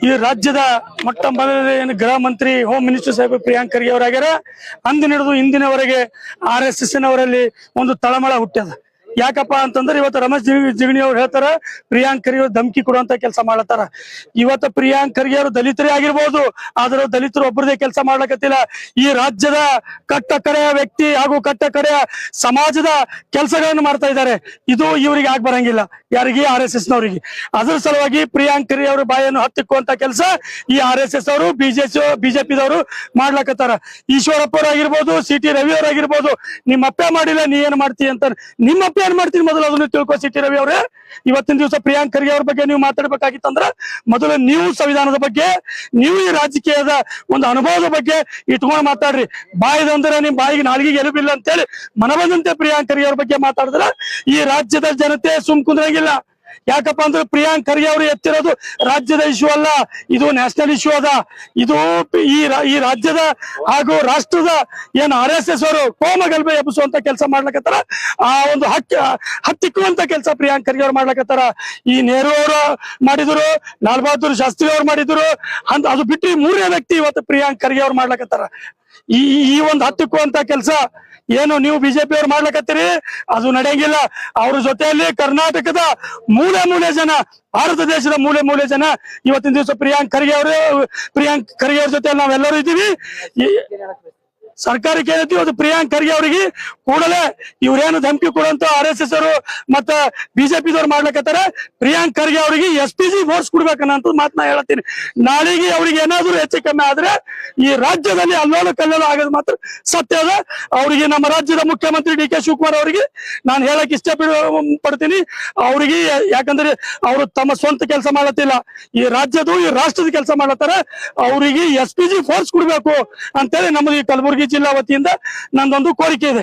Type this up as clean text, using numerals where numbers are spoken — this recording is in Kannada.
ಈ ರಾಜ್ಯದ ಮೊಟ್ಟ ಮೊದಲನೇ ಗೃಹ ಮಂತ್ರಿ ಹೋಮ್ ಮಿನಿಸ್ಟರ್ ಸಾಹೇಬ್ ಪ್ರಿಯಾಂಕ್ ಖರ್ಗೆ ಅವರಾಗ್ಯಾರ. ಅಂದಿನ ಹಿಡಿದು ಇಂದಿನವರೆಗೆ RSS ನವರಲ್ಲಿ ಒಂದು ತಳಮಳ ಹುಟ್ಟ್ಯದ. ಯಾಕಪ್ಪ ಅಂತಂದ್ರೆ ಇವತ್ತು ರಮೇಶ್ ಜಿಗಣಿ ಅವ್ರು ಹೇಳ್ತಾರ ಪ್ರಿಯಾಂಕ್ ಖರ್ಗೆ ಅವ್ರು ಧಮಕಿ ಕೊಡುವಂತ ಕೆಲಸ ಮಾಡ್ಲತ್ತಾರ. ಇವತ್ತು ಪ್ರಿಯಾಂಕ್ ಖರ್ಗೆ ಅವರು ದಲಿತರೇ ಆಗಿರ್ಬೋದು, ಆದ್ರೆ ದಲಿತರು ಒಬ್ಬರದೇ ಕೆಲಸ ಮಾಡ್ಲಕತ್ತಿಲ್ಲ. ಈ ರಾಜ್ಯದ ಕಟ್ಟ ಕಡೆಯ ವ್ಯಕ್ತಿ ಹಾಗೂ ಕಟ್ಟ ಕಡೆಯ ಸಮಾಜದ ಕೆಲಸಗಳನ್ನು ಮಾಡ್ತಾ ಇದ್ದಾರೆ. ಇದು ಇವರಿಗೆ ಆಗ್ ಬರಂಗಿಲ್ಲ, ಯಾರಿಗೆ RSS ನವರಿಗೆ. ಅದ್ರ ಸಲುವಾಗಿ ಪ್ರಿಯಾಂಕ್ ಖರ್ಗೆ ಅವರು ಬಾಯನ್ನು ಹತ್ತಿಕ್ಕುವಂತ ಕೆಲಸ ಈ RSS ಅವರು ಬಿಜೆಪಿದವರು ಮಾಡ್ಲಕತ್ತಾರ. ಈಶ್ವರಪ್ಪ ಅವರಾಗಿರ್ಬೋದು, CT ರವಿ ಅವರಾಗಿರ್ಬೋದು, ನಿಮ್ಮಪ್ಪ ಮಾಡಿಲ್ಲ ನೀ ಏನ್ ಮಾಡ್ತೀಯ ಅಂತ. ನಿಮ್ಮಪ್ಪ ಏನ್ ಮಾಡ್ತೀನಿ ಮೊದಲು ಅದನ್ನು ತಿಳ್ಕೊ CT ರವಿ ಅವರೇ. ಇವತ್ತಿನ ದಿವಸ ಪ್ರಿಯಾಂಕ್ ಖರ್ಗೆ ಅವ್ರ ಬಗ್ಗೆ ನೀವು ಮಾತಾಡ್ಬೇಕಾಗಿತ್ತಂದ್ರ ಮೊದಲು ನೀವು ಸಂವಿಧಾನದ ಬಗ್ಗೆ, ನೀವು ಈ ರಾಜಕೀಯದ ಒಂದು ಅನುಭವದ ಬಗ್ಗೆ ಇಟ್ಕೊಂಡು ಮಾತಾಡ್ರಿ. ಬಾಯಿದಂದ್ರೆ ನಿಮ್ ಬಾಯಿಗೆ ನಾಲ್ಗಿಗೆ ಎಲುಬಿಲ್ಲ ಅಂತೇಳಿ ಮನಬಂದಂತೆ ಪ್ರಿಯಾಂಕ್ ಖರ್ಗೆ ಅವ್ರ ಬಗ್ಗೆ ಮಾತಾಡಿದ್ರ ಈ ರಾಜ್ಯದ ಜನತೆ ಸುಮ್ ಕುಂದ್ರಂಗಿಲ್ಲ. ಯಾಕಪ್ಪ ಅಂದ್ರೆ ಪ್ರಿಯಾಂಕ್ ಖರ್ಗೆ ಅವರು ಎತ್ತಿರೋದು ರಾಜ್ಯದ ಇಶ್ಯೂ ಅಲ್ಲ, ಇದು ನ್ಯಾಷನಲ್ ಇಶ್ಯೂ ಅದ. ಇದು ಈ ರಾಜ್ಯದ ಹಾಗೂ ರಾಷ್ಟ್ರದ ಏನ್ RSS ಅವರು ಕೋಮಗಲ್ಭೆ ಎಬ್ಬಿಸುವಂತ ಕೆಲಸ ಮಾಡ್ಲಕತ್ತಾರ. ಆ ಒಂದು ಹತ್ತಿಕ್ಕುವಂತ ಕೆಲಸ ಪ್ರಿಯಾಂಕ್ ಖರ್ಗೆ ಅವ್ರು ಮಾಡ್ಲಕತ್ತಾರ. ಈ ನೆಹರು ಅವರು ಮಾಡಿದ್ರು, ಲಾಲ್ ಬಹದ್ದೂರ್ ಶಾಸ್ತ್ರಿ ಅವ್ರು ಮಾಡಿದ್ರು, ಅಂತ ಅದು ಬಿಟ್ಟು ಮೂರನೇ ವ್ಯಕ್ತಿ ಇವತ್ತು ಪ್ರಿಯಾಂಕ್ ಖರ್ಗೆ ಅವ್ರು ಮಾಡ್ಲಕತ್ತಾರ. ಈ ಒಂದು ಹತ್ತಿಕ್ಕುವಂತ ಕೆಲಸ ಏನು ನೀವು ಬಿಜೆಪಿ ಅವ್ರು ಮಾಡ್ಲಕತ್ತೀರಿ, ಅದು ನಡೆಯಂಗಿಲ್ಲ. ಅವ್ರ ಜೊತೆಯಲ್ಲಿ ಕರ್ನಾಟಕದ ಮೂಲೆ ಜನ, ಭಾರತ ದೇಶದ ಮೂಲೆ ಜನ ಇವತ್ತಿನ ದಿವಸ ಪ್ರಿಯಾಂಕ್ ಖರ್ಗೆ ಅವ್ರ ಜೊತೆ ನಾವೆಲ್ಲರೂ ಇದ್ದೀವಿ. ಸರ್ಕಾರಕ್ಕೆ ಏನೈತಿ ಅದು ಪ್ರಿಯಾಂಕ್ ಖರ್ಗೆ ಅವರಿಗೆ ಕೂಡಲೇ ಇವ್ರೇನು ಧಮಕಿ ಕೊಡುವಂತ RSS ಅವರು ಮತ್ತ ಬಿಜೆಪಿದವ್ರು ಮಾಡ್ಲಕತ್ತಾರ. ಪ್ರಿಯಾಂಕ್ ಖರ್ಗೆ ಅವರಿಗೆ SPG ಫೋರ್ಸ್ ಕೊಡ್ಬೇಕನ್ನೋ ಮಾತನ್ನ ಹೇಳತ್ತೀನಿ. ನಾಳೆಗೆ ಅವ್ರಿಗೆ ಏನಾದ್ರು ಹೆಚ್ಚು ಕಮ್ಮಿ ಆದ್ರೆ ಈ ರಾಜ್ಯದಲ್ಲಿ ಅಲ್ಲೋಲ ಕಲ್ಲೋಲ ಆಗೋದು ಮಾತ್ರ ಸತ್ಯ ಅದ. ಅವರಿಗೆ ನಮ್ಮ ರಾಜ್ಯದ ಮುಖ್ಯಮಂತ್ರಿ DK ಶಿವಕುಮಾರ್ ಅವರಿಗೆ ನಾನು ಹೇಳಕ್ ಇಷ್ಟ ಪಡ್ತೀನಿ. ಅವ್ರಿಗೆ ಯಾಕಂದ್ರೆ ಅವರು ತಮ್ಮ ಸ್ವಂತ ಕೆಲಸ ಮಾಡತ್ತಿಲ್ಲ, ಈ ರಾಜ್ಯದ ಈ ರಾಷ್ಟ್ರದ ಕೆಲಸ ಮಾಡತ್ತಾರ. ಅವರಿಗೆ SPG ಫೋರ್ಸ್ ಕೊಡ್ಬೇಕು ಅಂತೇಳಿ ನಮ್ಮದು ಈ ಕಲಬುರಗಿ ಜಿಲ್ಲಾ ವತಿಯಿಂದ ನಂದೊಂದು ಕೋರಿಕೆ ಇದೆ.